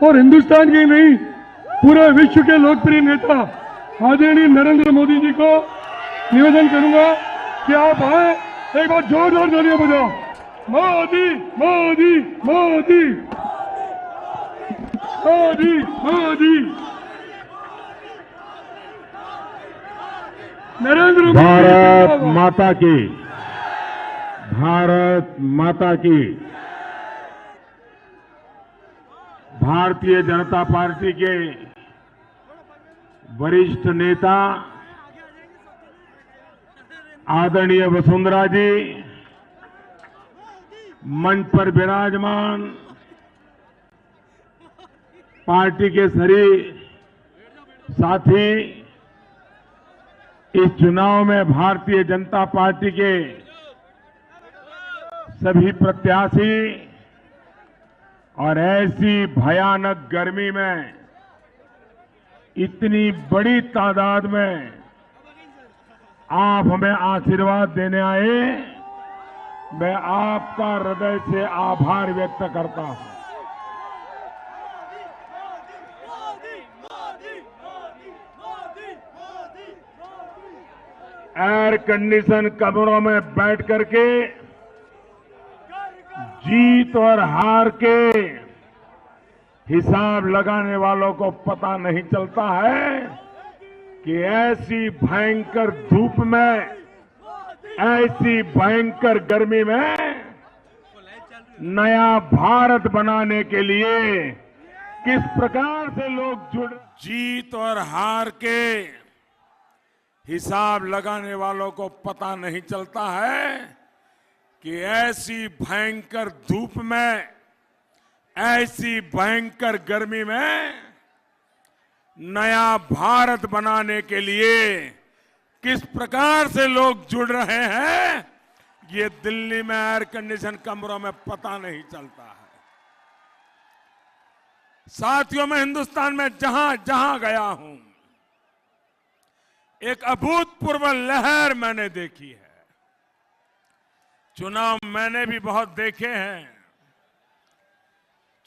और हिंदुस्तान के नहीं पूरे विश्व के लोकप्रिय नेता आदरणीय नरेंद्र मोदी जी को निवेदन करूंगा कि आप आए, एक बार जोरदार तालियां बजाओ। मोदी मोदी मोदी मोदी मोदी। नरेंद्र मोदी भारत माता की, भारत माता की। भारतीय जनता पार्टी के वरिष्ठ नेता आदरणीय वसुंधरा जी, मंच पर विराजमान पार्टी के सभी साथी, इस चुनाव में भारतीय जनता पार्टी के सभी प्रत्याशी और ऐसी भयानक गर्मी में इतनी बड़ी तादाद में आप हमें आशीर्वाद देने आए, मैं आपका हृदय से आभार व्यक्त करता हूं। एयर कंडीशन कमरों में बैठ करके जीत और हार के हिसाब लगाने वालों को पता नहीं चलता है कि ऐसी भयंकर धूप में, ऐसी भयंकर गर्मी में नया भारत बनाने के लिए किस प्रकार से लोग जुड़। जीत और हार के हिसाब लगाने वालों को पता नहीं चलता है कि ऐसी भयंकर धूप में, ऐसी भयंकर गर्मी में नया भारत बनाने के लिए किस प्रकार से लोग जुड़ रहे हैं, ये दिल्ली में एयर कंडीशन कमरों में पता नहीं चलता है। साथियों, मैं हिंदुस्तान में जहां जहां गया हूं, एक अभूतपूर्व लहर मैंने देखी है। चुनाव मैंने भी बहुत देखे हैं,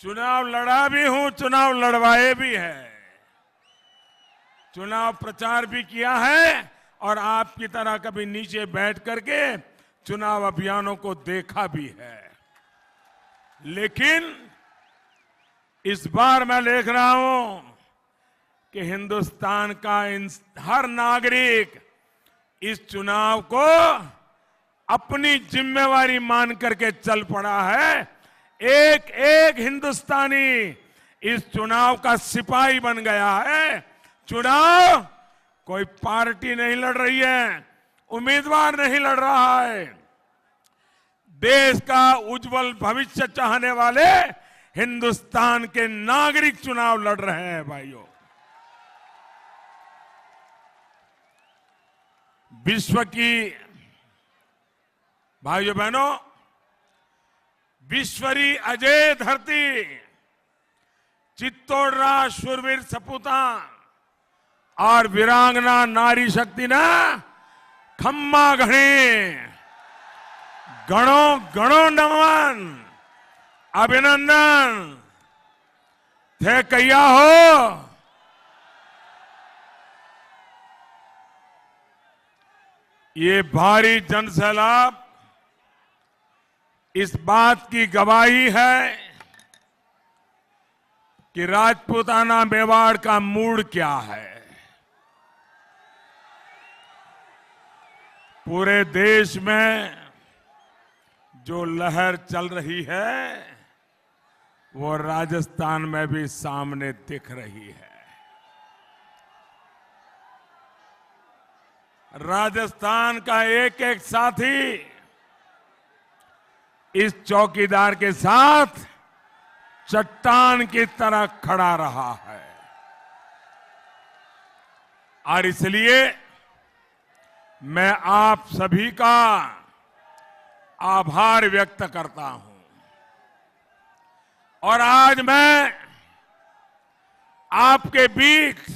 चुनाव लड़ा भी हूं, चुनाव लड़वाए भी है, चुनाव प्रचार भी किया है और आपकी तरह कभी नीचे बैठ करके चुनाव अभियानों को देखा भी है। लेकिन इस बार मैं देख रहा हूं कि हिंदुस्तान का हर नागरिक इस चुनाव को अपनी जिम्मेवारी मान करके चल पड़ा है। एक एक हिंदुस्तानी इस चुनाव का सिपाही बन गया है। चुनाव कोई पार्टी नहीं लड़ रही है, उम्मीदवार नहीं लड़ रहा है, देश का उज्जवल भविष्य चाहने वाले हिंदुस्तान के नागरिक चुनाव लड़ रहे हैं। भाइयों, विश्व की, भाइयों बहनों, विश्वरी अजय धरती चित्तौड़रा शूरवीर सपूता और वीरांगना नारी शक्ति ना खम्मा घड़ी गणों गणों नमन अभिनंदन थे कैया हो। ये भारी जनसैलाब इस बात की गवाही है कि राजपूताना मेवाड़ का मूड क्या है। पूरे देश में जो लहर चल रही है वो राजस्थान में भी सामने दिख रही है। राजस्थान का एक एक साथी इस चौकीदार के साथ चट्टान की तरह खड़ा रहा है और इसलिए मैं आप सभी का आभार व्यक्त करता हूं। और आज मैं आपके बीच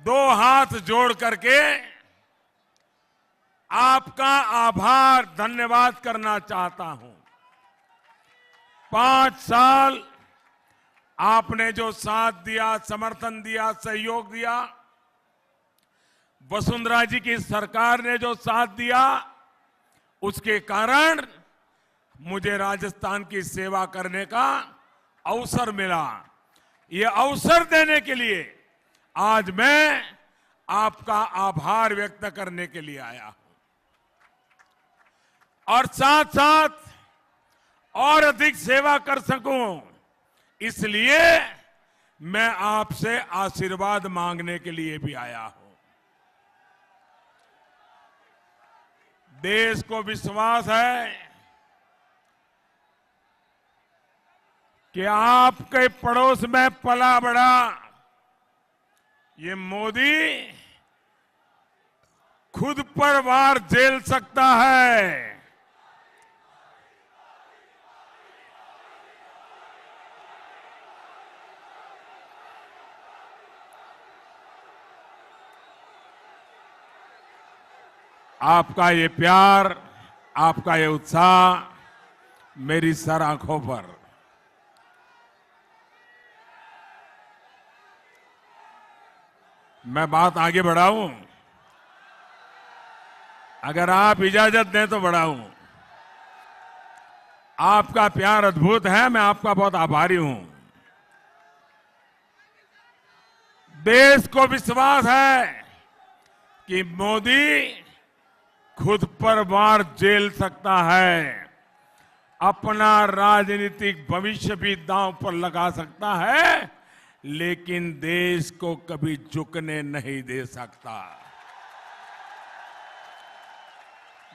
दो हाथ जोड़ करके आपका आभार धन्यवाद करना चाहता हूं। 5 साल आपने जो साथ दिया, समर्थन दिया, सहयोग दिया, वसुंधरा जी की सरकार ने जो साथ दिया, उसके कारण मुझे राजस्थान की सेवा करने का अवसर मिला। ये अवसर देने के लिए आज मैं आपका आभार व्यक्त करने के लिए आया हूं और साथ साथ और अधिक सेवा कर सकूं, इसलिए मैं आपसे आशीर्वाद मांगने के लिए भी आया हूं। देश को विश्वास है कि आपके पड़ोस में पला बड़ा ये मोदी खुद पर वार झेल सकता है। आपका ये प्यार, आपका ये उत्साह मेरी सर आंखों पर। मैं बात आगे बढ़ाऊं, अगर आप इजाजत दें तो बढ़ाऊं। आपका प्यार अद्भुत है, मैं आपका बहुत आभारी हूं। देश को विश्वास है कि मोदी खुद पर वार झेल सकता है, अपना राजनीतिक भविष्य भी दांव पर लगा सकता है, लेकिन देश को कभी झुकने नहीं दे सकता।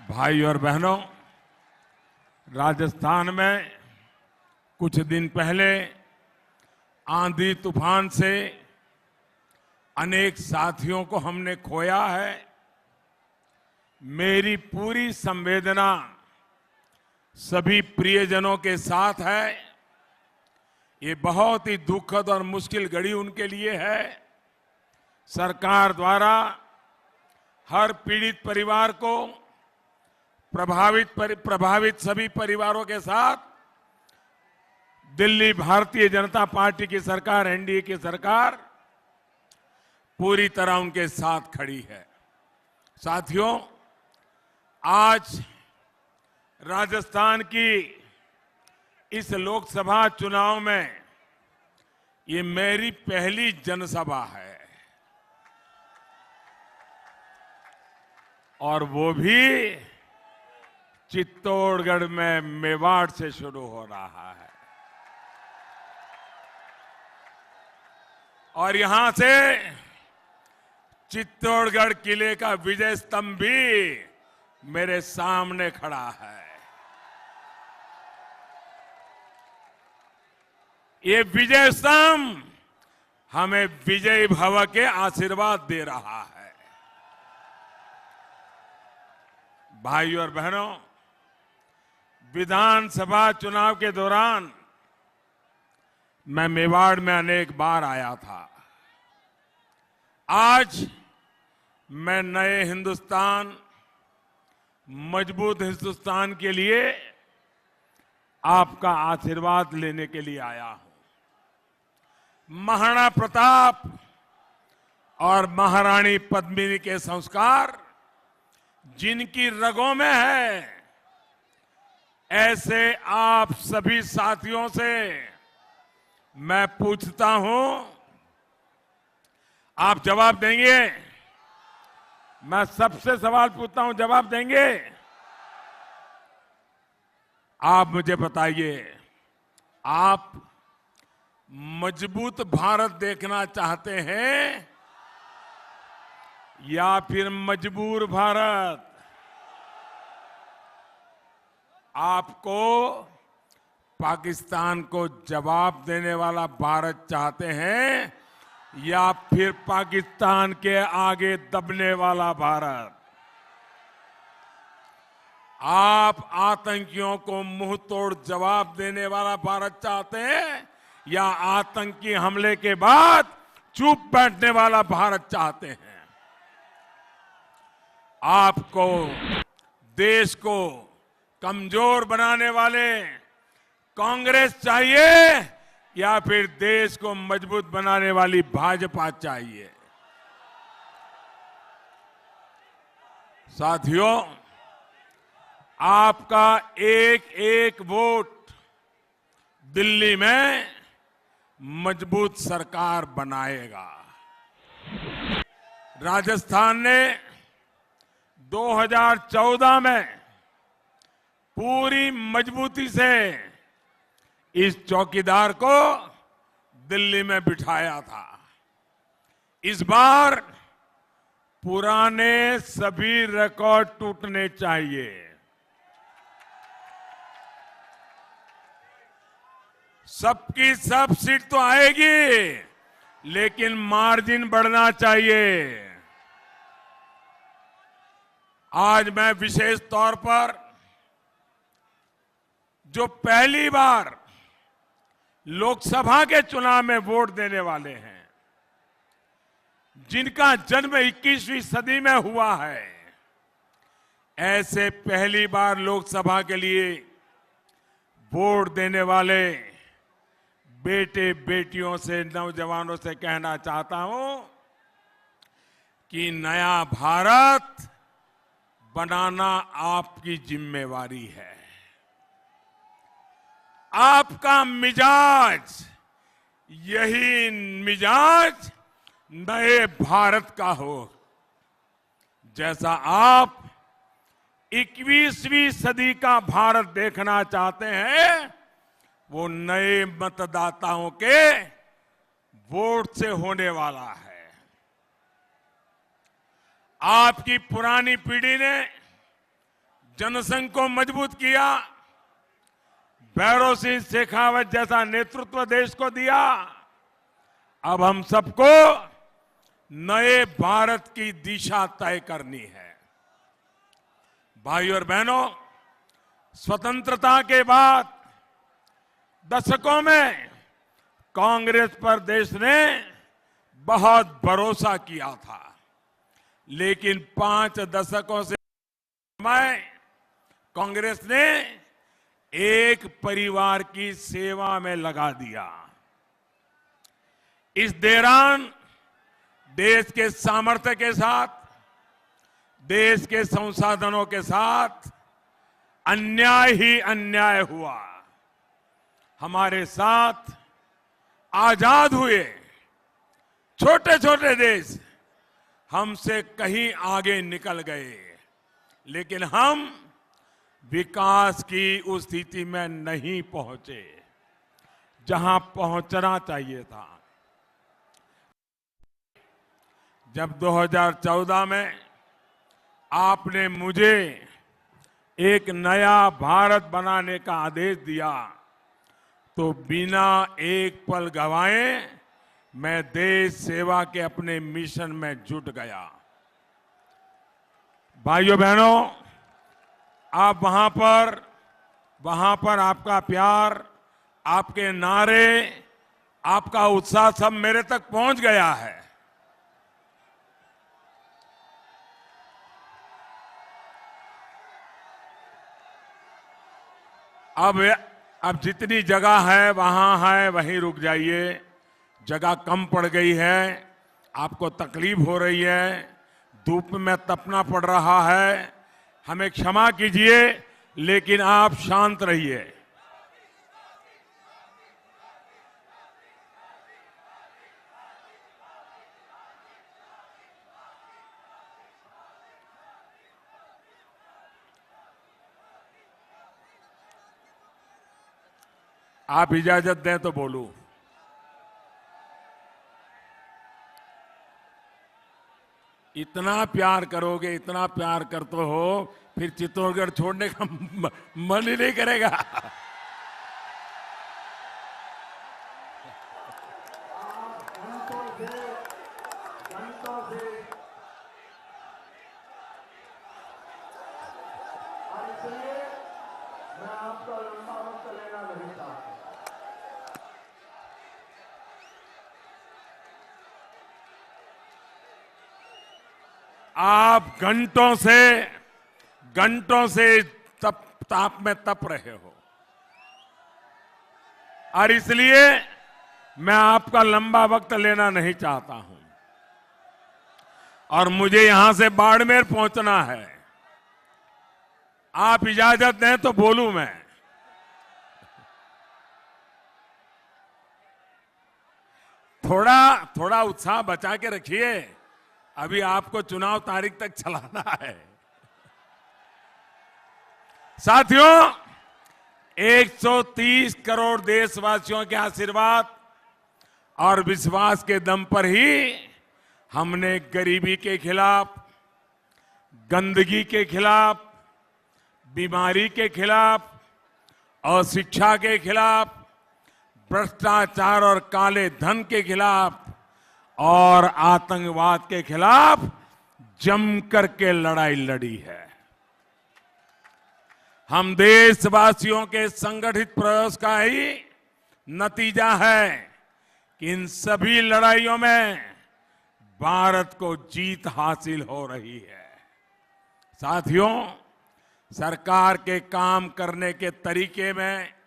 भाई और बहनों, राजस्थान में कुछ दिन पहले आंधी तूफान से अनेक साथियों को हमने खोया है। मेरी पूरी संवेदना सभी प्रियजनों के साथ है। ये बहुत ही दुखद और मुश्किल घड़ी उनके लिए है। सरकार द्वारा हर पीड़ित परिवार को, प्रभावित सभी परिवारों के साथ दिल्ली भारतीय जनता पार्टी की सरकार, एनडीए की सरकार पूरी तरह उनके साथ खड़ी है। साथियों, आज राजस्थान की इस लोकसभा चुनाव में ये मेरी पहली जनसभा है और वो भी चित्तौड़गढ़ में मेवाड़ से शुरू हो रहा है और यहां से चित्तौड़गढ़ किले का विजय स्तंभ भी मेरे सामने खड़ा है। ये विजय स्तंभ हमें विजय भव के आशीर्वाद दे रहा है। भाइयों और बहनों, विधानसभा चुनाव के दौरान मैं मेवाड़ में अनेक बार आया था। आज मैं नए हिंदुस्तान, मजबूत हिंदुस्तान के लिए आपका आशीर्वाद लेने के लिए आया हूं। महाराणा प्रताप और महारानी पद्मिनी के संस्कार जिनकी रगों में है, ऐसे आप सभी साथियों से मैं पूछता हूं, आप जवाब देंगे? मैं सबसे सवाल पूछता हूं, जवाब देंगे? आप मुझे बताइए, आप मजबूत भारत देखना चाहते हैं या फिर मजबूर भारत? आपको पाकिस्तान को जवाब देने वाला भारत चाहते हैं या फिर पाकिस्तान के आगे दबने वाला भारत? आप आतंकियों को मुंह तोड़ जवाब देने वाला भारत चाहते हैं या आतंकी हमले के बाद चुप बैठने वाला भारत चाहते हैं? आपको देश को कमजोर बनाने वाले कांग्रेस चाहिए या फिर देश को मजबूत बनाने वाली भाजपा चाहिए? साथियों, आपका एक एक वोट दिल्ली में मजबूत सरकार बनाएगा। राजस्थान ने 2014 में पूरी मजबूती से इस चौकीदार को दिल्ली में बिठाया था। इस बार पुराने सभी रिकॉर्ड टूटने चाहिए। सबकी सब सीट तो आएगी, लेकिन मार्जिन बढ़ना चाहिए। आज मैं विशेष तौर पर जो पहली बार लोकसभा के चुनाव में वोट देने वाले हैं, जिनका जन्म 21वीं सदी में हुआ है, ऐसे पहली बार लोकसभा के लिए वोट देने वाले बेटे बेटियों से, नौजवानों से कहना चाहता हूं कि नया भारत बनाना आपकी जिम्मेवारी है। आपका मिजाज, यही मिजाज नए भारत का हो। जैसा आप 21वीं सदी का भारत देखना चाहते हैं, वो नए मतदाताओं के वोट से होने वाला है। आपकी पुरानी पीढ़ी ने जनसंघ को मजबूत किया, भैरों सिंह शेखावत जैसा नेतृत्व देश को दिया। अब हम सबको नए भारत की दिशा तय करनी है। भाइयों और बहनों, स्वतंत्रता के बाद दशकों में कांग्रेस पर देश ने बहुत भरोसा किया था, लेकिन 5 दशकों से कांग्रेस ने एक परिवार की सेवा में लगा दिया। इस दौरान देश के सामर्थ्य के साथ, देश के संसाधनों के साथ अन्याय ही अन्याय हुआ। हमारे साथ आजाद हुए छोटे छोटे देश हमसे कहीं आगे निकल गए, लेकिन हम विकास की उस स्थिति में नहीं पहुंचे जहां पहुंचना चाहिए था। जब 2014 में आपने मुझे एक नया भारत बनाने का आदेश दिया, तो बिना एक पल गंवाए मैं देश सेवा के अपने मिशन में जुट गया। भाइयों बहनों, आप वहां पर आपका प्यार, आपके नारे, आपका उत्साह सब मेरे तक पहुंच गया है। अब जितनी जगह है वहीं रुक जाइए। जगह कम पड़ गई है, आपको तकलीफ हो रही है, धूप में तपना पड़ रहा है, हमें क्षमा कीजिए, लेकिन आप शांत रहिए। आप इजाजत दें तो बोलूं। इतना प्यार करोगे, इतना प्यार करते हो, फिर चित्तौड़गढ़ छोड़ने का मन ही नहीं करेगा। आप घंटों से ताप में तप रहे हो, और इसलिए मैं आपका लंबा वक्त लेना नहीं चाहता हूं और मुझे यहां से बाड़मेर पहुंचना है। आप इजाजत दें तो बोलूं मैं। थोड़ा उत्साह बचा के रखिए, अभी आपको चुनाव तारीख तक चलाना है। साथियों, 130 करोड़ देशवासियों के आशीर्वाद और विश्वास के दम पर ही हमने गरीबी के खिलाफ, गंदगी के खिलाफ, बीमारी के खिलाफ, अशिक्षा के खिलाफ, भ्रष्टाचार और काले धन के खिलाफ और आतंकवाद के खिलाफ जमकर के लड़ाई लड़ी है। हम देशवासियों के संगठित प्रयास का ही नतीजा है कि इन सभी लड़ाइयों में भारत को जीत हासिल हो रही है। साथियों, सरकार के काम करने के तरीके में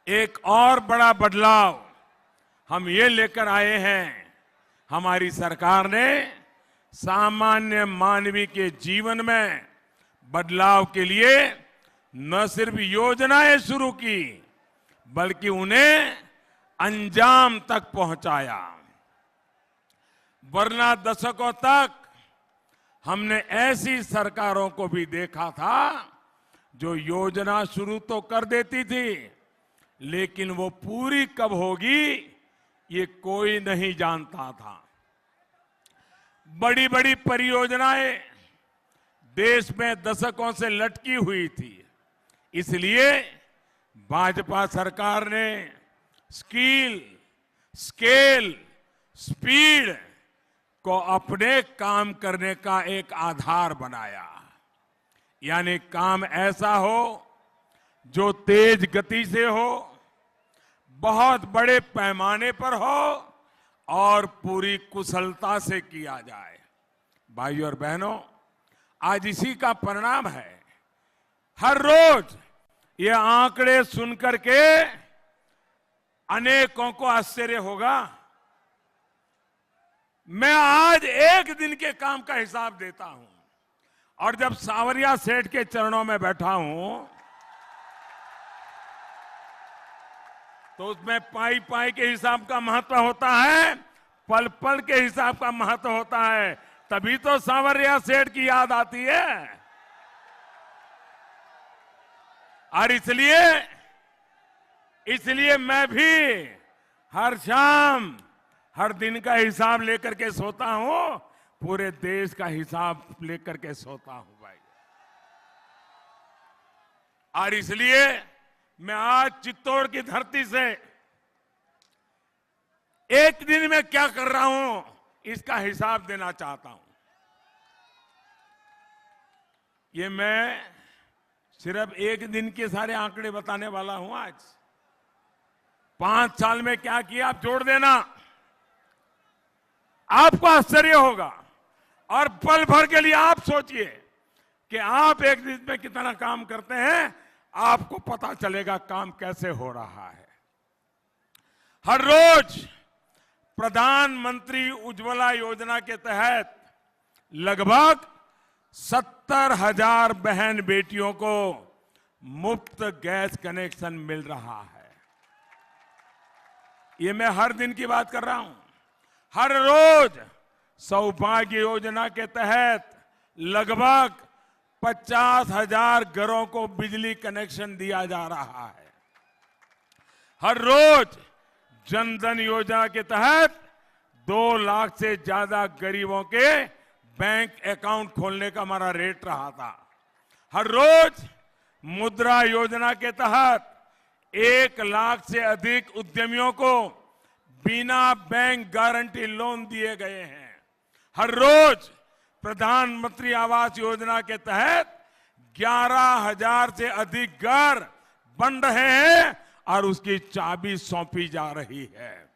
एक और बड़ा बदलाव हम ये लेकर आए हैं। हमारी सरकार ने सामान्य मानवीय के जीवन में बदलाव के लिए न सिर्फ योजनाएं शुरू की, बल्कि उन्हें अंजाम तक पहुंचाया। वरना दशकों तक हमने ऐसी सरकारों को भी देखा था जो योजना शुरू तो कर देती थी, लेकिन वो पूरी कब होगी ये कोई नहीं जानता था। बड़ी बड़ी परियोजनाएं देश में दशकों से लटकी हुई थी। इसलिए भाजपा सरकार ने स्किल, स्केल, स्पीड को अपने काम करने का एक आधार बनाया। यानी काम ऐसा हो जो तेज गति से हो, बहुत बड़े पैमाने पर हो और पूरी कुशलता से किया जाए। भाइयों और बहनों, आज इसी का परिणाम है। हर रोज ये आंकड़े सुनकर के अनेकों को आश्चर्य होगा। मैं आज एक दिन के काम का हिसाब देता हूं और जब सांवरिया सेठ के चरणों में बैठा हूं तो उसमें पाई पाई के हिसाब का महत्व होता है, पल पल के हिसाब का महत्व होता है। तभी तो सांवरिया सेठ की याद आती है। और इसलिए मैं भी हर शाम, हर दिन का हिसाब लेकर के सोता हूं, पूरे देश का हिसाब लेकर के सोता हूं भाई। और इसलिए मैं आज चित्तौड़ की धरती से एक दिन में क्या कर रहा हूं इसका हिसाब देना चाहता हूं। ये मैं सिर्फ एक दिन के सारे आंकड़े बताने वाला हूं। आज 5 साल में क्या किया आप जोड़ देना, आपको आश्चर्य होगा। और पल भर के लिए आप सोचिए कि आप एक दिन में कितना काम करते हैं, आपको पता चलेगा काम कैसे हो रहा है। हर रोज प्रधानमंत्री उज्ज्वला योजना के तहत लगभग 70,000 बहन बेटियों को मुफ्त गैस कनेक्शन मिल रहा है। ये मैं हर दिन की बात कर रहा हूं। हर रोज सौभाग्य योजना के तहत लगभग 50,000 घरों को बिजली कनेक्शन दिया जा रहा है। हर रोज जन धन योजना के तहत 2 लाख से ज्यादा गरीबों के बैंक अकाउंट खोलने का हमारा रेट रहा था। हर रोज मुद्रा योजना के तहत 1 लाख से अधिक उद्यमियों को बिना बैंक गारंटी लोन दिए गए हैं। हर रोज प्रधानमंत्री आवास योजना के तहत 11,000 से अधिक घर बन रहे हैं और उसकी चाबी सौंपी जा रही है।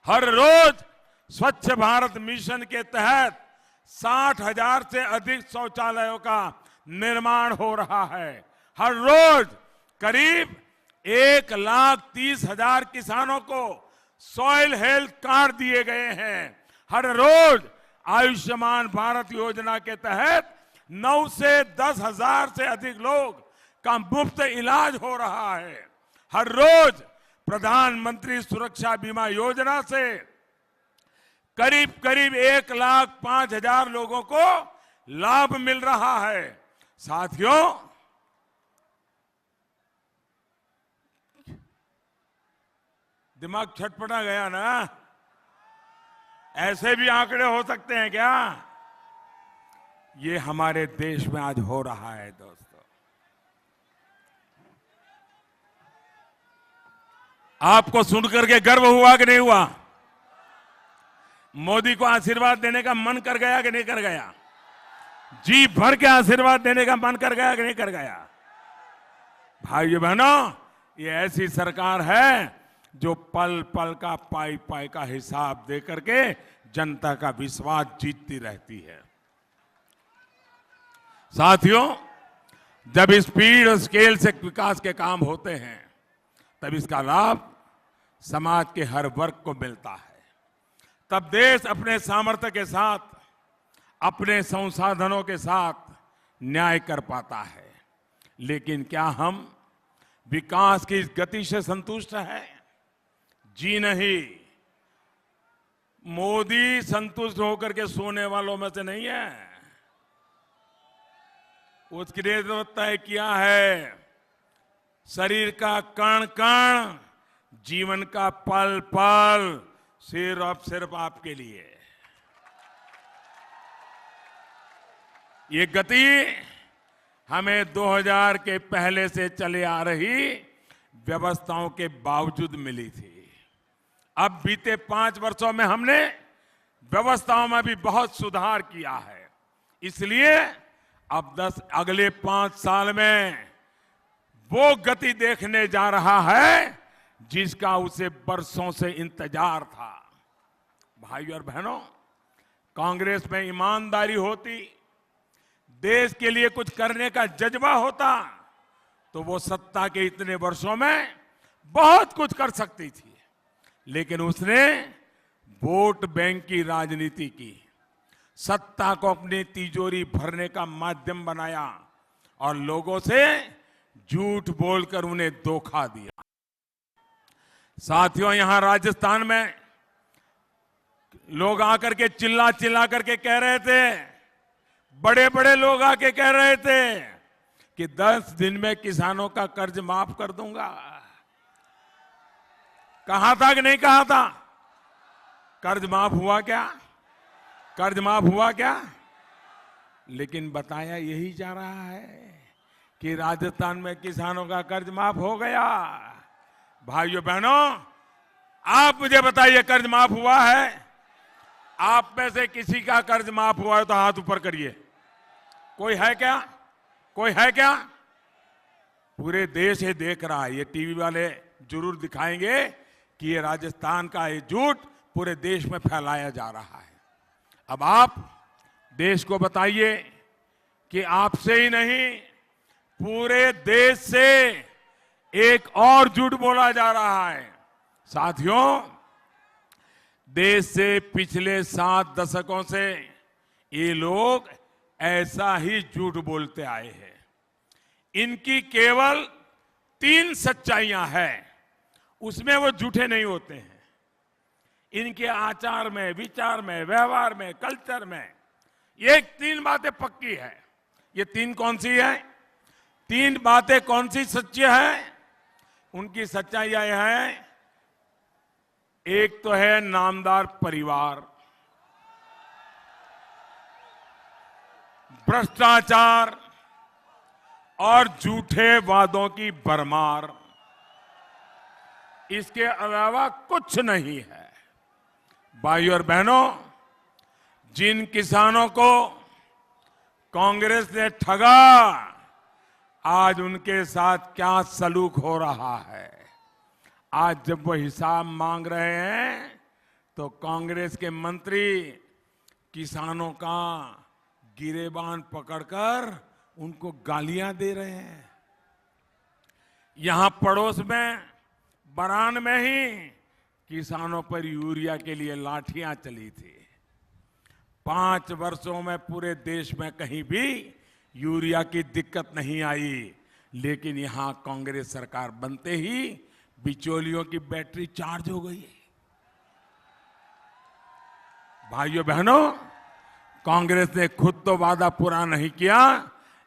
हर रोज स्वच्छ भारत मिशन के तहत 60,000 से अधिक शौचालयों का निर्माण हो रहा है। हर रोज करीब 1,30,000 किसानों को सॉइल हेल्थ कार्ड दिए गए हैं। हर रोज आयुष्मान भारत योजना के तहत 9 से 10 हजार से अधिक लोग का मुफ्त इलाज हो रहा है। हर रोज प्रधानमंत्री सुरक्षा बीमा योजना से करीब करीब 1,05,000 लोगों को लाभ मिल रहा है। साथियों, दिमाग छटपटा गया ना? ऐसे भी आंकड़े हो सकते हैं क्या? ये हमारे देश में आज हो रहा है दोस्तों। आपको सुनकर के गर्व हुआ कि नहीं हुआ? मोदी को आशीर्वाद देने का मन कर गया कि नहीं कर गया? जी भर के आशीर्वाद देने का मन कर गया कि नहीं कर गया? भाइयों बहनों, ये ऐसी सरकार है जो पल पल का पाई पाई का हिसाब दे करके जनता का विश्वास जीतती रहती है। साथियों, जब स्पीड और स्केल से विकास के काम होते हैं तब इसका लाभ समाज के हर वर्ग को मिलता है। तब देश अपने सामर्थ्य के साथ, अपने संसाधनों के साथ न्याय कर पाता है। लेकिन क्या हम विकास की इस गति से संतुष्ट हैं? जी नहीं। मोदी संतुष्ट होकर के सोने वालों में से नहीं है। उसके लिए तो तय किया है शरीर का कण कण, जीवन का पल पल सिर्फ आपके लिए। ये गति हमें 2000 के पहले से चले आ रही व्यवस्थाओं के बावजूद मिली थी। अब बीते 5 वर्षों में हमने व्यवस्थाओं में भी बहुत सुधार किया है। इसलिए अब अगले 5 साल में वो गति देखने जा रहा है जिसका उसे बरसों से इंतजार था। भाइयों और बहनों, कांग्रेस में ईमानदारी होती, देश के लिए कुछ करने का जज्बा होता तो वो सत्ता के इतने वर्षों में बहुत कुछ कर सकती थी। लेकिन उसने वोट बैंक की राजनीति की, सत्ता को अपनी तिजोरी भरने का माध्यम बनाया और लोगों से झूठ बोलकर उन्हें धोखा दिया। साथियों, यहां राजस्थान में लोग आकर के चिल्ला चिल्ला करके कह रहे थे, बड़े बड़े लोग आके कह रहे थे कि 10 दिन में किसानों का कर्ज माफ कर दूंगा। कहा था कि नहीं कहा था? कर्ज माफ हुआ क्या? कर्ज माफ हुआ क्या? लेकिन बताया यही जा रहा है कि राजस्थान में किसानों का कर्ज माफ हो गया। भाइयों बहनों, आप मुझे बताइए, कर्ज माफ हुआ है? आप में से किसी का कर्ज माफ हुआ है तो हाथ ऊपर करिए। कोई है क्या? कोई है क्या? पूरे देश ये देख रहा है। ये टीवी वाले जरूर दिखाएंगे कि ये राजस्थान का ये झूठ पूरे देश में फैलाया जा रहा है। अब आप देश को बताइए कि आपसे ही नहीं, पूरे देश से एक और झूठ बोला जा रहा है। साथियों, देश से पिछले 7 दशकों से ये लोग ऐसा ही झूठ बोलते आए हैं। इनकी केवल 3 सच्चाइयां हैं, उसमें वो झूठे नहीं होते हैं। इनके आचार में, विचार में, व्यवहार में, कल्चर में ये 3 बातें पक्की है। ये 3 कौन सी है? 3 बातें कौन सी सच्ची है? उनकी सच्चाइयां यह है, एक तो है नामदार परिवार, भ्रष्टाचार और झूठे वादों की भरमार। इसके अलावा कुछ नहीं है। भाइयों और बहनों, जिन किसानों को कांग्रेस ने ठगा, आज उनके साथ क्या सलूक हो रहा है। आज जब वो हिसाब मांग रहे हैं तो कांग्रेस के मंत्री किसानों का गिरेबान पकड़कर उनको गालियां दे रहे हैं। यहां पड़ोस में बरान में ही किसानों पर यूरिया के लिए लाठियां चली थी। 5 वर्षों में पूरे देश में कहीं भी यूरिया की दिक्कत नहीं आई, लेकिन यहां कांग्रेस सरकार बनते ही बिचौलियों की बैटरी चार्ज हो गई। भाइयों बहनों, कांग्रेस ने खुद तो वादा पूरा नहीं किया,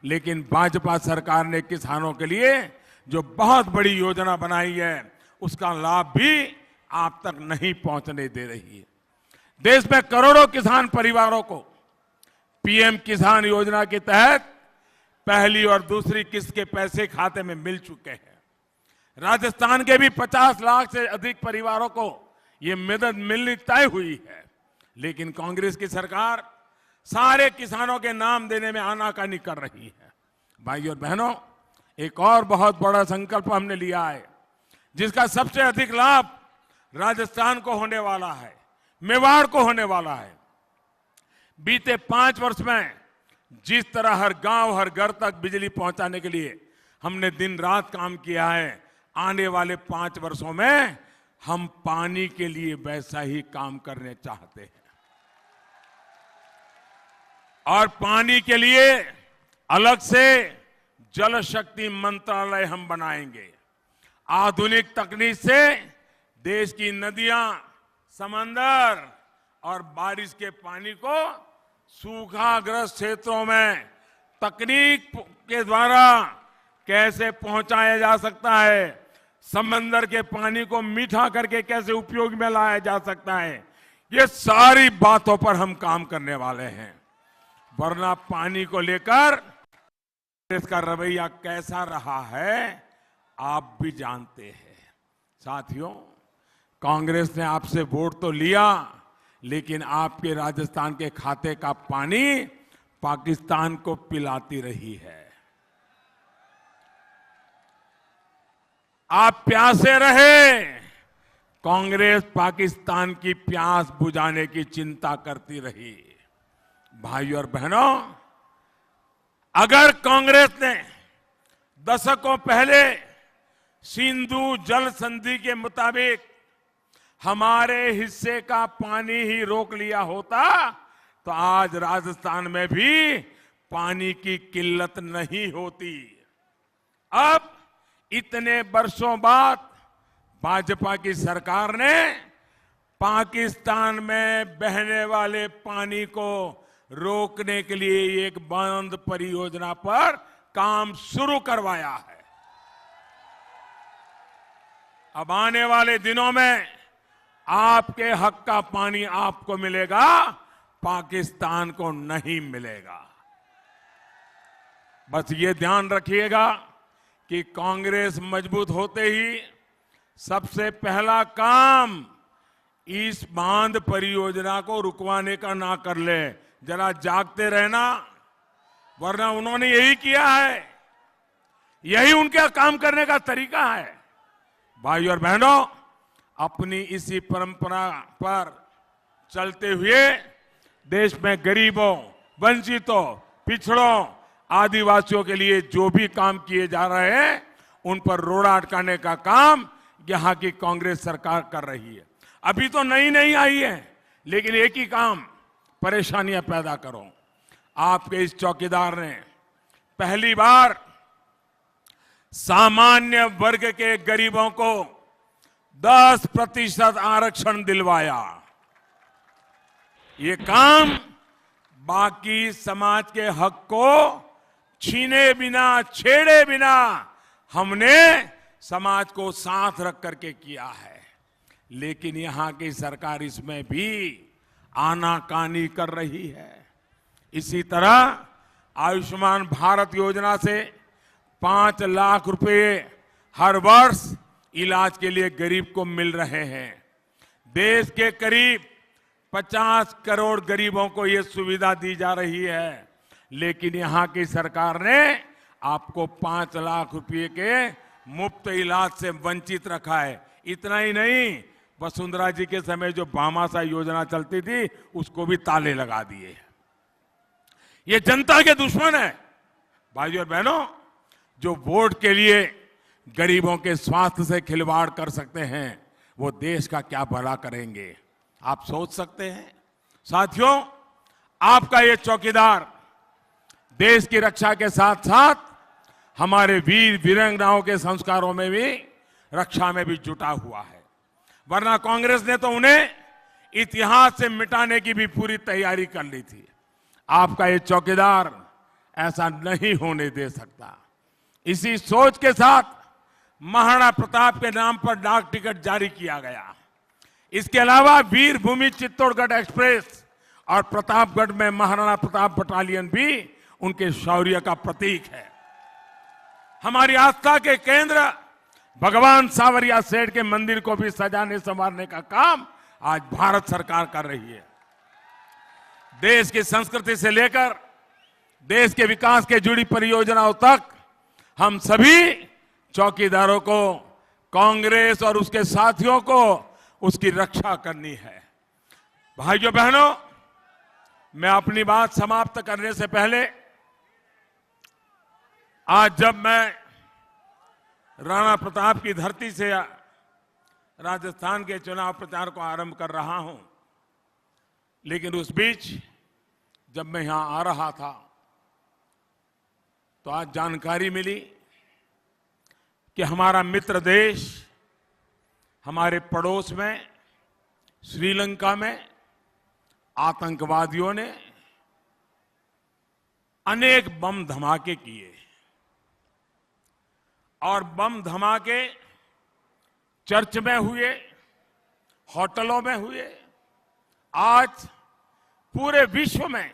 लेकिन भाजपा सरकार ने किसानों के लिए जो बहुत बड़ी योजना बनाई है उसका लाभ भी आप तक नहीं पहुंचने दे रही है। देश में करोड़ों किसान परिवारों को पीएम किसान योजना के तहत पहली और दूसरी किस्त के पैसे खाते में मिल चुके हैं। राजस्थान के भी 50 लाख से अधिक परिवारों को ये मदद मिलनी तय हुई है, लेकिन कांग्रेस की सरकार सारे किसानों के नाम देने में आनाकानी कर रही है। भाइयों और बहनों, एक और बहुत बड़ा संकल्प हमने लिया है, जिसका सबसे अधिक लाभ राजस्थान को होने वाला है, मेवाड़ को होने वाला है। बीते 5 वर्ष में जिस तरह हर गांव हर घर तक बिजली पहुंचाने के लिए हमने दिन रात काम किया है, आने वाले 5 वर्षों में हम पानी के लिए वैसा ही काम करने चाहते हैं। और पानी के लिए अलग से जल शक्ति मंत्रालय हम बनाएंगे। आधुनिक तकनीक से देश की नदियां, समंदर और बारिश के पानी को सूखाग्रस्त क्षेत्रों में तकनीक के द्वारा कैसे पहुंचाया जा सकता है, समंदर के पानी को मीठा करके कैसे उपयोग में लाया जा सकता है, ये सारी बातों पर हम काम करने वाले हैं। वरना पानी को लेकर इसका रवैया कैसा रहा है आप भी जानते हैं। साथियों, कांग्रेस ने आपसे वोट तो लिया, लेकिन आपके राजस्थान के खाते का पानी पाकिस्तान को पिलाती रही है। आप प्यासे रहे, कांग्रेस पाकिस्तान की प्यास बुझाने की चिंता करती रही। भाइयों और बहनों, अगर कांग्रेस ने दशकों पहले सिंधु जल संधि के मुताबिक हमारे हिस्से का पानी ही रोक लिया होता, तो आज राजस्थान में भी पानी की किल्लत नहीं होती। अब इतने वर्षों बाद भाजपा की सरकार ने पाकिस्तान में बहने वाले पानी को रोकने के लिए एक बांध परियोजना पर काम शुरू करवाया है। अब आने वाले दिनों में आपके हक का पानी आपको मिलेगा, पाकिस्तान को नहीं मिलेगा। बस ये ध्यान रखिएगा कि कांग्रेस मजबूत होते ही सबसे पहला काम इस बांध परियोजना को रुकवाने का ना कर ले। जरा जागते रहना, वरना उन्होंने यही किया है, यही उनका काम करने का तरीका है। भाइयों और बहनों, अपनी इसी परंपरा पर चलते हुए देश में गरीबों, वंचितों, पिछड़ों, आदिवासियों के लिए जो भी काम किए जा रहे हैं, उन पर रोड़ा अटकाने का काम यहां की कांग्रेस सरकार कर रही है। अभी तो नई आई है, लेकिन एक ही काम, परेशानियां पैदा करो। आपके इस चौकीदार ने पहली बार सामान्य वर्ग के गरीबों को 10% आरक्षण दिलवाया। ये काम बाकी समाज के हक को छीने बिना, छेड़े बिना हमने समाज को साथ रख करके किया है। लेकिन यहां की सरकार इसमें भी आनाकानी कर रही है। इसी तरह आयुष्मान भारत योजना से 5 लाख रुपए हर वर्ष इलाज के लिए गरीब को मिल रहे हैं। देश के करीब 50 करोड़ गरीबों को यह सुविधा दी जा रही है, लेकिन यहां की सरकार ने आपको 5 लाख रुपए के मुफ्त इलाज से वंचित रखा है। इतना ही नहीं, वसुंधरा जी के समय जो भामाशाह योजना चलती थी, उसको भी ताले लगा दिए। ये जनता के दुश्मन है। भाइयों और बहनों, जो वोट के लिए गरीबों के स्वास्थ्य से खिलवाड़ कर सकते हैं, वो देश का क्या भला करेंगे, आप सोच सकते हैं। साथियों, आपका ये चौकीदार देश की रक्षा के साथ साथ हमारे वीर वीरांगनाओं के संस्कारों में भी, रक्षा में भी जुटा हुआ है। वरना कांग्रेस ने तो उन्हें इतिहास से मिटाने की भी पूरी तैयारी कर ली थी। आपका ये चौकीदार ऐसा नहीं होने दे सकता। इसी सोच के साथ महाराणा प्रताप के नाम पर डाक टिकट जारी किया गया। इसके अलावा वीर भूमि चित्तौड़गढ़ एक्सप्रेस और प्रतापगढ़ में महाराणा प्रताप बटालियन भी उनके शौर्य का प्रतीक है। हमारी आस्था के केंद्र भगवान सावरिया सेठ के मंदिर को भी सजाने संवारने का काम आज भारत सरकार कर रही है। देश की संस्कृति से लेकर देश के विकास के जुड़ी परियोजनाओं तक हम सभी चौकीदारों को, कांग्रेस और उसके साथियों को उसकी रक्षा करनी है। भाइयों बहनों, मैं अपनी बात समाप्त करने से पहले आज जब मैं राणा प्रताप की धरती से राजस्थान के चुनाव प्रचार को आरंभ कर रहा हूं, लेकिन उस बीच जब मैं यहां आ रहा था तो आज जानकारी मिली कि हमारा मित्र देश, हमारे पड़ोस में श्रीलंका में आतंकवादियों ने अनेक बम धमाके किए और बम धमाके चर्च में हुए, होटलों में हुए। आज पूरे विश्व में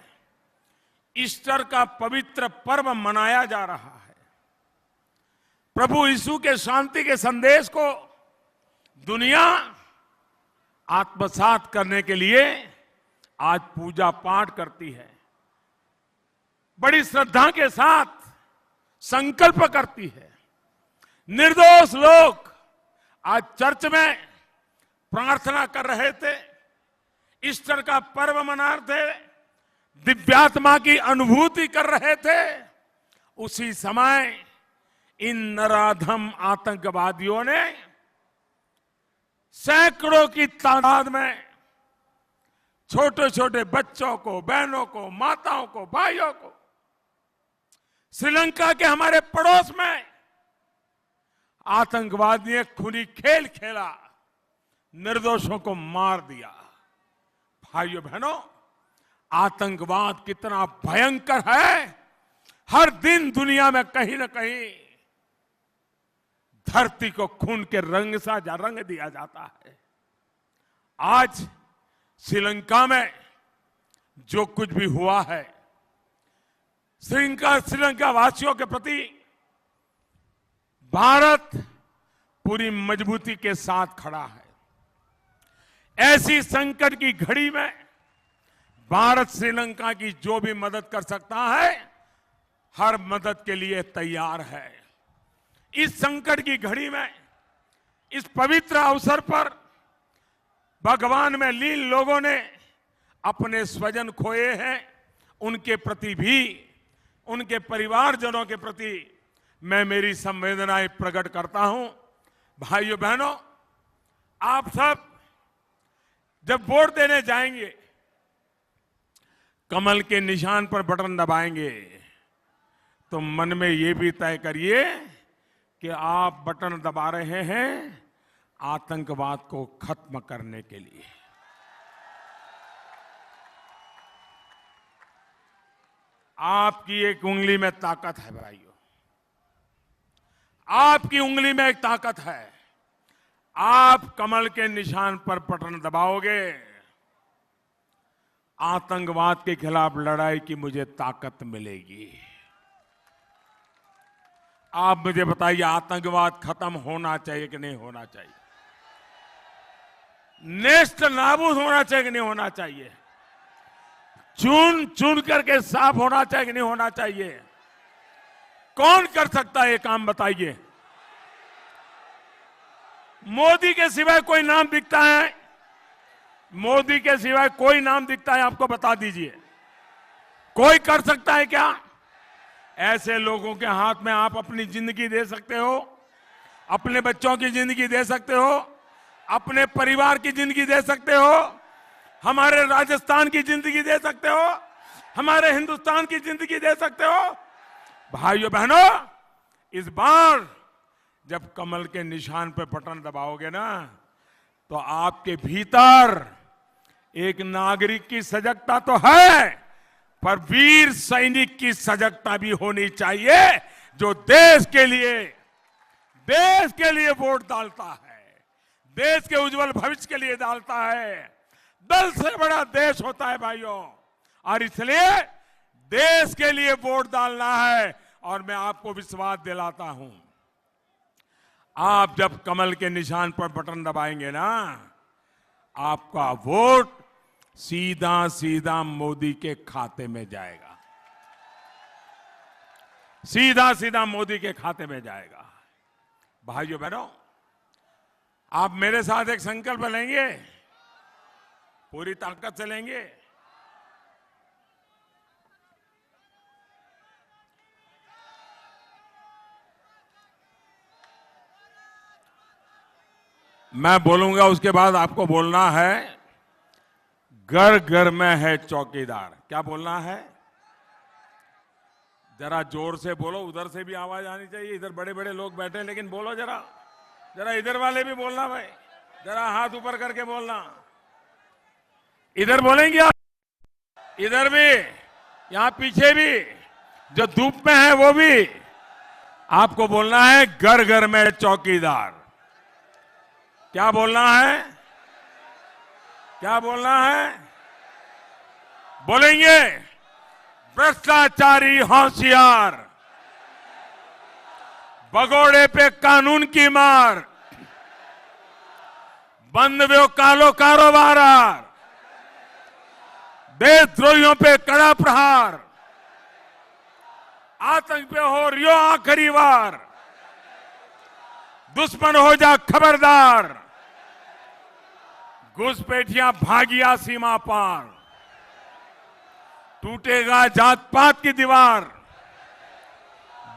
ईस्टर का पवित्र पर्व मनाया जा रहा है। प्रभु यीशु के शांति के संदेश को दुनिया आत्मसात करने के लिए आज पूजा पाठ करती है, बड़ी श्रद्धा के साथ संकल्प करती है। निर्दोष लोग आज चर्च में प्रार्थना कर रहे थे, ईस्टर का पर्व मना रहे थे, दिव्यात्मा की अनुभूति कर रहे थे। उसी समय इन नराधम आतंकवादियों ने सैकड़ों की तादाद में छोटे छोटे बच्चों को, बहनों को, माताओं को, भाइयों को श्रीलंका के हमारे पड़ोस में आतंकवादी ने खूनी खेल खेला, निर्दोषों को मार दिया। भाइयों बहनों, आतंकवाद कितना भयंकर है, हर दिन दुनिया में कहीं ना कहीं धरती को खून के रंग सा रंग दिया जाता है। आज श्रीलंका में जो कुछ भी हुआ है, श्रीलंका वासियों के प्रति भारत पूरी मजबूती के साथ खड़ा है। ऐसी संकट की घड़ी में भारत श्रीलंका की जो भी मदद कर सकता है, हर मदद के लिए तैयार है। इस संकट की घड़ी में, इस पवित्र अवसर पर भगवान में लीन लोगों ने अपने स्वजन खोए हैं, उनके प्रति भी, उनके परिवारजनों के प्रति मैं मेरी संवेदनाएं प्रकट करता हूं। भाइयों बहनों, आप सब जब वोट देने जाएंगे, कमल के निशान पर बटन दबाएंगे तो मन में ये भी तय करिए कि आप बटन दबा रहे हैं आतंकवाद को खत्म करने के लिए। आपकी एक उंगली में ताकत है भाइयों, आपकी उंगली में एक ताकत है। आप कमल के निशान पर बटन दबाओगे, आतंकवाद के खिलाफ लड़ाई की मुझे ताकत मिलेगी। आप मुझे बताइए, आतंकवाद खत्म होना चाहिए कि नहीं होना चाहिए? नेस्त नाबूद होना चाहिए कि नहीं होना चाहिए? चुन चुन करके साफ होना चाहिए कि नहीं होना चाहिए? कौन कर सकता है ये काम, बताइए? मोदी के सिवाय कोई नाम दिखता है? मोदी के सिवाय कोई नाम दिखता है? आपको बता दीजिए, कोई कर सकता है क्या? ऐसे लोगों के हाथ में आप अपनी जिंदगी दे सकते हो, अपने बच्चों की जिंदगी दे सकते हो, अपने परिवार की जिंदगी दे सकते हो, हमारे राजस्थान की जिंदगी दे सकते हो, हमारे हिंदुस्तान की जिंदगी दे सकते हो। भाइयों बहनों, इस बार जब कमल के निशान पर बटन दबाओगे ना, तो आपके भीतर एक नागरिक की सजगता तो है, पर वीर सैनिक की सजगता भी होनी चाहिए, जो देश के लिए वोट डालता है, देश के उज्जवल भविष्य के लिए डालता है। दल से बड़ा देश होता है भाइयों, और इसलिए देश के लिए वोट डालना है। और मैं आपको विश्वास दिलाता हूं, आप जब कमल के निशान पर बटन दबाएंगे ना, आपका वोट सीधा सीधा मोदी के खाते में जाएगा, सीधा सीधा मोदी के खाते में जाएगा। भाइयों बहनों, आप मेरे साथ एक संकल्प लेंगे, पूरी ताकत से लेंगे। मैं बोलूंगा, उसके बाद आपको बोलना है, घर घर में है चौकीदार। क्या बोलना है? जरा जोर से बोलो, उधर से भी आवाज आनी चाहिए। इधर बड़े बड़े लोग बैठे हैं, लेकिन बोलो जरा, जरा इधर वाले भी बोलना भाई, जरा हाथ ऊपर करके बोलना। इधर बोलेंगे आप, इधर भी, यहां पीछे भी, जो धूप में है वो भी। आपको बोलना है, घर घर में चौकीदार। क्या बोलना है? क्या बोलना है? बोलेंगे, भ्रष्टाचारी होशियार, भगोड़े पे कानून की मार, बंद वो कालो कारोबार, देशद्रोहियों पे कड़ा प्रहार, आतंक पे हो रियो आखिरी वार, दुश्मन हो जा खबरदार, घुसपैठियां भागिया सीमा पार, टूटेगा जात पात की दीवार,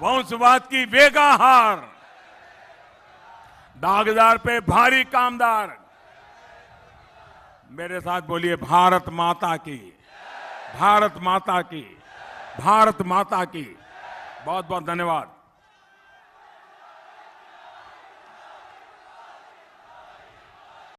वंशवाद की वेगा हार, दागदार पे भारी कामदार। मेरे साथ बोलिए, भारत माता की, भारत माता की, भारत माता की। बहुत बहुत धन्यवाद।